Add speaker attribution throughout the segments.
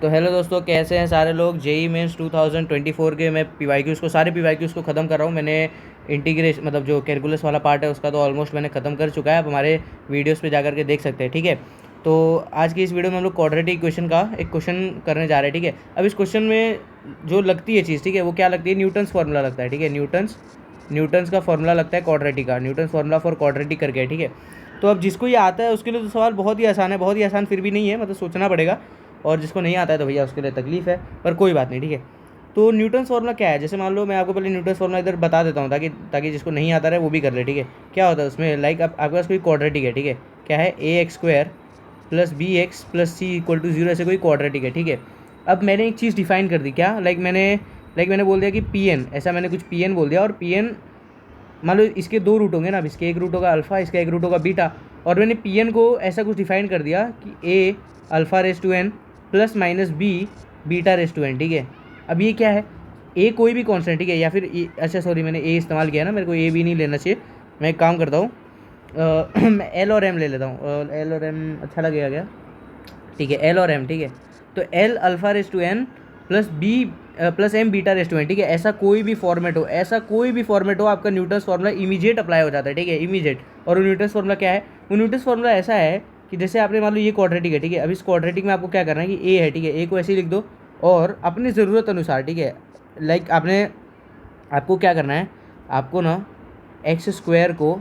Speaker 1: तो हेलो दोस्तों, कैसे हैं सारे लोग। जेई मेंस 2024 के मैं पीवाईक्यूज़ को सारे पीवाईक्यूज़ को ख़त्म कर रहा हूँ। मैंने इंटीग्रेशन मतलब जो कैलकुलस वाला पार्ट है उसका तो ऑलमोस्ट मैंने ख़त्म कर चुका है। आप हमारे वीडियोस पे जाकर के देख सकते हैं, ठीक है। तो आज की इस वीडियो में हम लोग क्वाड्रेटिक इक्वेशन का एक क्वेश्चन करने जा रहे हैं, ठीक है। अब इस क्वेश्चन में जो लगती है चीज़, ठीक है, वो क्या लगती है, न्यूटन्स फार्मूला लगता है, ठीक है। न्यूटन्स का फार्मूला लगता है क्वाड्रेटिक का, न्यूटन्स फार्मूला फॉर क्वाड्रेटिक करके, ठीक है। तो अब जिसको ये आता है उसके लिए तो सवाल बहुत ही आसान है, बहुत ही आसान फिर भी नहीं है, मतलब सोचना पड़ेगा। और जिसको नहीं आता है तो भैया उसके लिए तकलीफ़ है, पर कोई बात नहीं, ठीक है। तो न्यूटन्स फार्मूला क्या है, जैसे मान लो मैं आपको पहले न्यूटन्स फार्मूला इधर बता देता हूँ ताकि ताकि जिसको नहीं आता रहे वो भी कर ले, ठीक है। क्या होता है उसमें, लाइक आपके पास कोई क्वाड्रेटिक है, ठीक है। क्या है, A x square plus B x plus C equal to zero, ऐसे कोई क्वाड्रेटिक है, ठीक है। अब मैंने एक चीज़ डिफाइन कर दी, क्या, लाइक मैंने बोल दिया कि पी एन, ऐसा मैंने कुछ पी एन बोल दिया। और पी एन मान लो इसके दो रूट होंगे ना, अब इसके एक रूट होगा अल्फ़ा, इसका एक रूट होगा बीटा। और मैंने पी एन को ऐसा कुछ डिफाइन कर दिया कि a alpha raise to N plus minus b beta raise to N, ठीक है। अब ये क्या है, ए कोई भी कॉन्स्टेंट, ठीक है, या फिर अच्छा सॉरी मैंने ए इस्तेमाल किया ना, मेरे को ए भी नहीं लेना चाहिए। मैं एक काम करता हूँ, मैं एल और एम ले लेता हूँ। एल और एम अच्छा लगेगा क्या, ठीक है, एल और एम, ठीक है। तो L alpha raise to N plus B plus M beta raise to N, ठीक है। ऐसा कोई भी फॉर्मेट हो, आपका न्यूटन्स फार्मूला इमीडिएट अप्लाई हो जाता है, ठीक है, इमीडिएट। और वो न्यूटन्स फार्मूला क्या है, वो न्यूटन्स फार्मूला ऐसा है कि जैसे आपने मान लो ये क्वाड्रेटिक है, ठीक है। अब इस क्वाड्रेटिक में आपको क्या करना है कि ए है, ठीक है, ए को ऐसे ही लिख दो और अपनी ज़रूरत अनुसार, ठीक है, लाइक आपको क्या करना है, आपको ना एक्स स्क्वायर को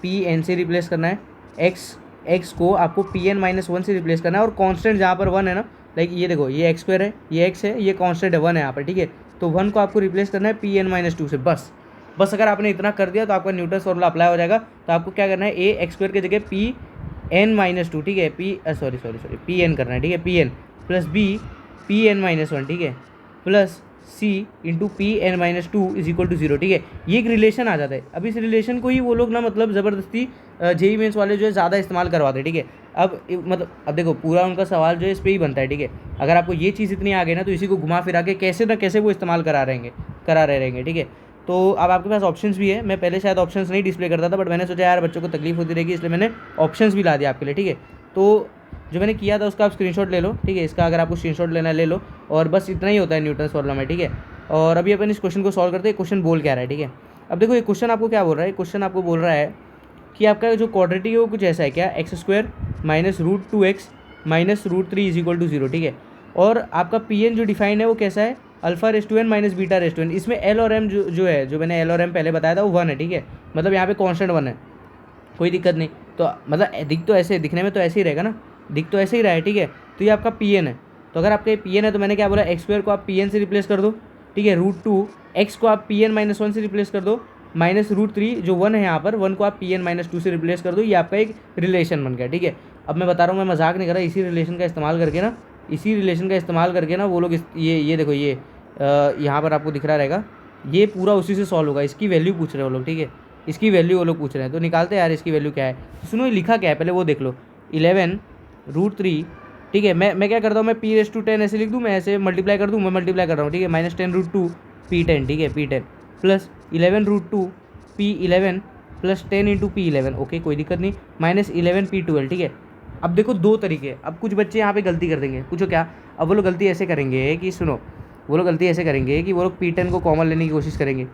Speaker 1: पी एन से रिप्लेस करना है, एक्स को आपको पी एन माइनस वन से रिप्लेस करना है। और कांस्टेंट जहाँ पर वन है ना, लाइक ये देखो, ये एक्स स्क्वायर है, ये एक्स है, ये कांस्टेंट है वन है यहाँ पर, ठीक है। तो वन को आपको रिप्लेस करना है पी एन माइनस टू से, बस अगर आपने इतना कर दिया तो आपका न्यूटन्स फार्मूला अप्लाई हो जाएगा। तो आपको क्या करना है, ए एक्स स्क्वायर की जगह पी एन माइनस टू, ठीक है, पी एन करना है, ठीक है, P N plus B P N minus one, ठीक है, plus C into P N minus two is equal to zero, ठीक है। ये एक रिलेशन आ जाता है। अब इस रिलेशन को ही वो लोग ना मतलब ज़बरदस्ती जेई मेंस वाले जो है ज़्यादा इस्तेमाल करवाते हैं, ठीक है। अब देखो पूरा उनका सवाल जो है इस पर ही बनता है, ठीक है। अगर आपको ये चीज़ इतनी आ गई ना तो इसी को घुमा फिरा के कैसे ना कैसे वो इस्तेमाल करा रहे रहेंगे, ठीक है। तो अब आपके पास ऑप्शंस भी है। मैं पहले शायद ऑप्शंस नहीं डिस्प्ले करता था, बट मैंने सोचा यार बच्चों को तकलीफ होती रहेगी, इसलिए मैंने ऑप्शंस भी ला दिया आपके लिए, ठीक है। तो जो मैंने किया था उसका आप स्क्रीनशॉट ले लो, ठीक है। इसका अगर आपको स्क्रीनशॉट लेना है ले लो। और बस इतना ही होता है न्यूटन्स फार्मूला में, ठीक है। और अभी अपन इस क्वेश्चन को सॉल्व करते हैं। क्वेश्चन बोल क्या रहा है, ठीक है। अब देखो ये क्वेश्चन आपको क्या बोल रहा है, क्वेश्चन आपको बोल रहा है कि आपका जो क्वाड्रेटिक है वो कुछ ऐसा है, क्या, X square minus root two X minus root three is equal to zero, ठीक है। और आपका पी एन जो डिफाइन है वो कैसा है, alpha raise to N minus beta raise to N. इसमें एल और एम जो मैंने एल और एम पहले बताया था वो वन है, ठीक है। मतलब यहाँ पे कांस्टेंट वन है, कोई दिक्कत नहीं। तो मतलब दिखने में तो ऐसे ही रहेगा ना, दिख तो ऐसे ही रहा है, ठीक है। तो ये आपका पी एन है। तो अगर आपका ये पी एन है तो मैंने क्या बोला, एक्स स्क्वायर को आप पी एन से रिप्लेस कर दो, ठीक है, रूट टू एक्स को आप पी एन माइनस वन से रिप्लेस कर दो, माइनस रूट थ्री जो वन है यहाँ पर, वन को आप पी एन माइनस टू से रिप्लेस कर दो। ये आपका एक रिलेशन बन गया, ठीक है। अब मैं बता रहा हूँ, मैं मजाक नहीं कर रहा, इसी रिलेशन का इस्तेमाल करके ना वो लोग ये देखो, ये यहाँ पर आपको दिख रहा रहेगा, ये पूरा उसी से सॉल्व होगा। इसकी वैल्यू पूछ रहे हैं वो लोग, ठीक है, इसकी वैल्यू वो लोग पूछ रहे हैं। तो निकालते हैं यार इसकी वैल्यू क्या है। सुनो ये लिखा क्या है पहले वो देख लो, 11 रूट थ्री, ठीक है। मैं क्या करता हूँ, मैं पी रेस टू 10 ऐसे लिख दूँ, मैं ऐसे मल्टीप्लाई कर दूँ, मैं मल्टीप्लाई कर रहा हूँ, ठीक है, माइनस 10 रूट टू पी 10, ठीक है, P 10 plus 11 root two P 11 plus 10 into P 11, okay, कोई दिक्कत नहीं, माइनस 11 पी 12, ठीक है। अब देखो दो तरीके, अब कुछ बच्चे यहाँ पे गलती कर देंगे, पूछो क्या। अब वो लोग गलती ऐसे करेंगे कि सुनो, वो लोग पी 10 को कॉमन लेने की कोशिश करेंगे।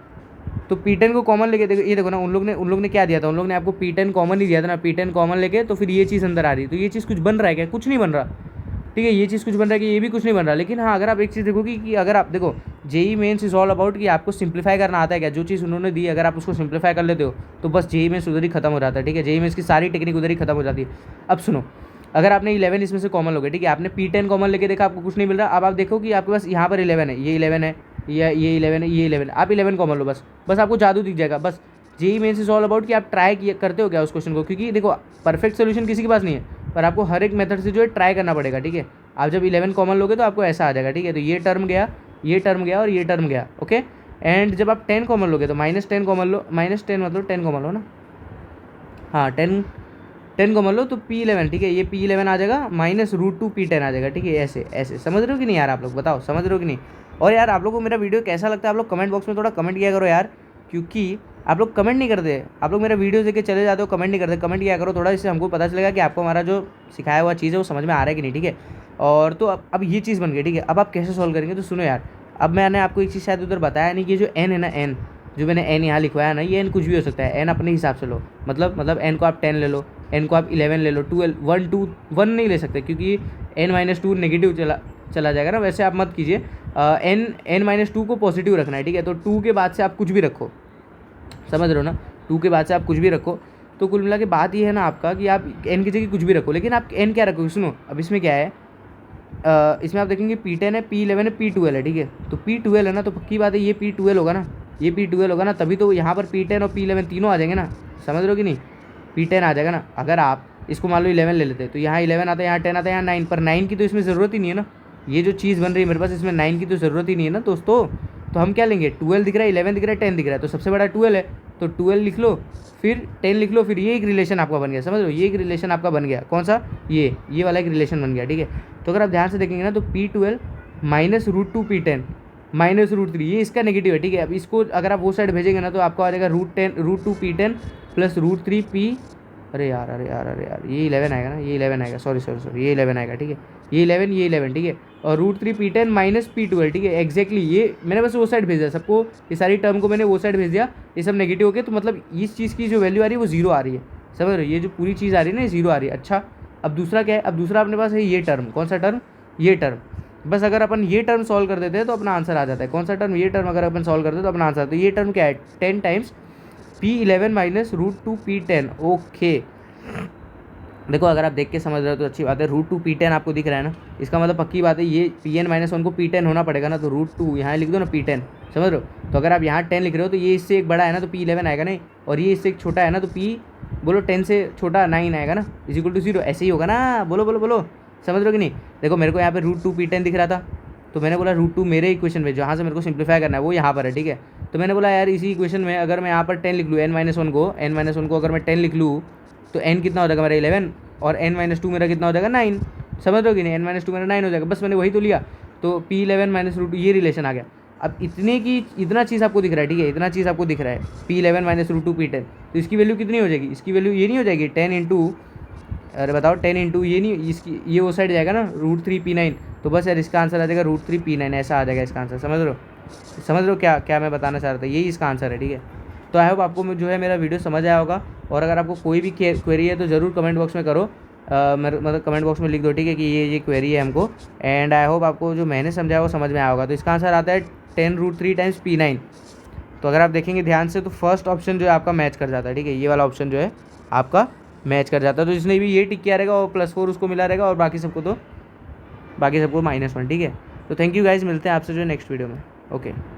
Speaker 1: तो पी 10 को कॉमन लेके देखो, ये देखो ना, उन लोग ने क्या दिया था, उन लोग ने आपको पी 10 कॉमन ही दिया था ना, पी 10 कॉमन लेके तो फिर ये चीज़ अंदर आ रही। तो ये चीज़ कुछ बन रहा है क्या, कुछ नहीं बन रहा, ठीक है। ये चीज़ कुछ बन रहा है कि ये भी कुछ नहीं बन रहा। लेकिन हाँ, अगर आप एक चीज़ देखोगे कि अगर आप देखो, JEE Mains is all about कि आपको सिंप्लीफाई करना आता है क्या, जो चीज़ उन्होंने दी अगर आप उसको सिंप्लीफाई कर लेते हो तो बस जेई मेंस उधर ही खत्म हो जाता है, ठीक है। जेई मेंस की सारी टेक्निक उधर ही खत्म हो जाती है। अब सुनो, अगर आपने 11 इसमें से कॉमन लोगे, ठीक है, आपने पी 10 कॉमन लेके देखा आपको कुछ नहीं मिल रहा। अब आप देखो कि आपके पास यहाँ पर 11 है, ये 11 है, ये 11 है, ये 11, आप 11 कॉमन लो, बस आपको जादू दिख जाएगा। बस JEE Mains is all about कि आप ट्राई करते हो क्या उस क्वेश्चन को, क्योंकि देखो परफेक्ट सोल्यूशन किसी के पास नहीं है, पर आपको हर एक मेथड से जो है ट्राई करना पड़ेगा, ठीक है। आप जब 11 कॉमन लोगे तो आपको ऐसा आ जाएगा, ठीक है। तो ये टर्म गया, ये टर्म गया और ये टर्म गया, ओके। एंड जब आप 10 कॉमन लोगे तो माइनस 10 कॉमन लो, माइनस 10 मतलब 10 कॉमन लो ना, हाँ 10 कॉमन लो तो पी 11, ठीक है, ये पी 11 आ जाएगा, माइनस रूट टू पी 10 आ जाएगा, ठीक है। ऐसे ऐसे समझ रहे हो कि नहीं यार, आप लोग बताओ समझ रहे हो कि नहीं। और यार आप लोग को मेरा वीडियो कैसा लगता है, आप लोग कमेंट बॉक्स में थोड़ा कमेंट किया करो यार, क्योंकि आप लोग कमेंट नहीं करते, आप लोग मेरा वीडियो देख के चले जाते हो, कमेंट नहीं करते, कमेंट किया करो थोड़ा, इससे हमको पता चलेगा कि आपको हमारा जो सिखाया हुआ चीज़ है वो समझ में आ रहा है कि नहीं, ठीक है। और तो अब ये चीज़ बन गई, ठीक है। अब आप कैसे सॉल्व करेंगे, तो सुनो यार, अब मैंने आपको एक चीज़ शायद उधर बताया नहीं कि जो एन है ना, एन जो मैंने एन यहाँ लिखवाया ना, ये एन कुछ भी हो सकता है, एन अपने हिसाब से लो, मतलब एन को आप 10 ले लो, एन को आप 11 ले लो, 12 1 2 1 नहीं ले सकते क्योंकि n-2 नेगेटिव चला जाएगा ना, वैसे आप मत कीजिए। n-2 को पॉजिटिव रखना है, ठीक है। तो 2 के बाद से आप कुछ भी रखो, समझ रहे हो ना, 2 के बाद से आप कुछ भी रखो। तो कुल मिला के बात ये है ना आपका कि आप n की जगह कुछ भी रखो, लेकिन आप n क्या रखोगे, सुनो अब इसमें क्या है, इसमें आप देखेंगे P10 है, P11 है, P12 है, ठीक है। तो P12 है ना, तो पक्की बात है ये P12 होगा ना, ये P12 होगा ना, तभी तो यहाँ पर P10 और P11 तीनों आ जाएंगे ना, समझ रहे हो कि नहीं, P10 आ जाएगा ना। अगर आप इसको मान लो 11 ले लेते तो यहाँ 11 आता है, यहाँ 10 आता है, यहाँ 9, पर 9 की तो इसमें ज़रूरत ही नहीं है ना, ये जो चीज़ बन रही है मेरे पास इसमें 9 की तो ज़रूरत ही नहीं है ना दोस्तों। तो हम क्या लेंगे, 12 दिख रहा है, 11 दिख रहा है, 10 दिख रहा है, तो सबसे बड़ा 12 है, तो 12 लिख लो, फिर 10 लिख लो, फिर ये एक रिलेशन आपका बन गया, समझ लो, ये एक रिलेशन आपका बन गया, कौन सा, ये वाला एक रिलेशन बन गया, ठीक है। तो अगर आप ध्यान से देखेंगे ना, तो P12 माइनस √2 P10 माइनस √3, ये इसका नेगेटिव है, ठीक है। अब इसको अगर आप वो साइड भेजेंगे ना, तो आपको आ जाएगा √2 P10 प्लस √3 P, अरे यार ये 11 आएगा ना, ये 11 आएगा, सॉरी ये 11 आएगा, ठीक है, ये 11 ठीक है, और √3 P10 माइनस P12, ठीक है, एग्जैक्टली ये मैंने बस वो साइड भेज दिया सबको, ये सारी टर्म को मैंने वो साइड भेज दिया, ये सब नेगेटिव हो गए, तो मतलब इस चीज़ की जो वैल्यू आ रही है वो जीरो आ रही है, समझ रहे हो, ये जो पूरी चीज़ आ रही है ना, जीरो आ रही है। अच्छा, अब दूसरा क्या है, अब दूसरा अपने पास है ये टर्म, कौन सा टर्म, ये टर्म, बस अगर अपन ये टर्म सॉल्व कर देते हैं तो अपना आंसर आ जाता है, कौन सा टर्म, ये टर्म अगर अपन सॉल्व करते हैं तो अपना आंसर, तो ये टर्म क्या है, 10 times P11 minus √2 P10, okay. देखो अगर आप देख के समझ रहे हो तो अच्छी बात है, √2 P10 आपको दिख रहा है ना, इसका मतलब पक्की बात है ये Pn-1 को P10 होना पड़ेगा ना, तो √2 यहाँ लिख दो ना P10, समझ रहे हो। तो अगर आप यहाँ 10 लिख रहे हो तो ये इससे एक बड़ा है ना, तो P11 आएगा नहीं, और ये इससे एक छोटा है ना, तो P बोलो 10 से छोटा 9 आएगा ना, =0, ऐसे ही होगा ना, बोलो, समझ रहे हो कि नहीं। देखो मेरे को यहाँ पे √2 P10 दिख रहा था, तो मैंने बोला √2 मेरे इक्वेशन में जहाँ से मेरे को सिंप्लीफाई करना है वो यहाँ पर है, ठीक है। तो मैंने बोला यार इसी इक्वेशन में अगर मैं यहाँ पर 10 लिख लूँ, n-1 को अगर मैं 10 लिख लूँ तो n कितना हो जाएगा मेरा 11, और n-2 मेरा कितना हो जाएगा 9, समझ रहे हो कि नहीं, n-2 मेरा 9 हो जाएगा, बस मैंने वही तो लिया, तो P11 माइनस √2 ये रिलेशन आ गया। अब इतना चीज़ आपको दिख रहा है, ठीक है, इतना चीज़ आपको दिख रहा है P11 माइनस √2 P10, तो इसकी वैल्यू कितनी हो जाएगी, इसकी वैल्यू ये नहीं हो जाएगी 10 इंटू, अरे बताओ 10 इंटू ये नहीं, इसकी ये वो साइड जाएगा ना √3 P9, तो बस यार इसका आंसर आ जाएगा √3 P9, ऐसा आ जाएगा इसका आंसर, समझ रहे हो क्या मैं बताना चाह रहा था, यही इसका आंसर है, ठीक है। तो आई होप आपको जो है मेरा वीडियो समझ आया होगा, और अगर आपको कोई भी क्वेरी है तो ज़रूर कमेंट बॉक्स में करो, मतलब कमेंट बॉक्स में लिख दो, ठीक है, कि ये क्वेरी है हमको, एंड आई होप आपको जो मैंने समझाया वो समझ में आया होगा। तो इसका आंसर आता है 10√3 टाइम्स P9। तो अगर आप देखेंगे ध्यान से तो फर्स्ट ऑप्शन जो है आपका मैच कर जाता है, ठीक है, ये वाला ऑप्शन जो है आपका मैच कर जाता है। तो जिसने भी ये टिक किया रहेगा और +4 उसको मिला रहेगा, और बाकी सबको -1, ठीक है। तो थैंक यू गाइज, मिलते हैं आपसे जो नेक्स्ट वीडियो में, ओके।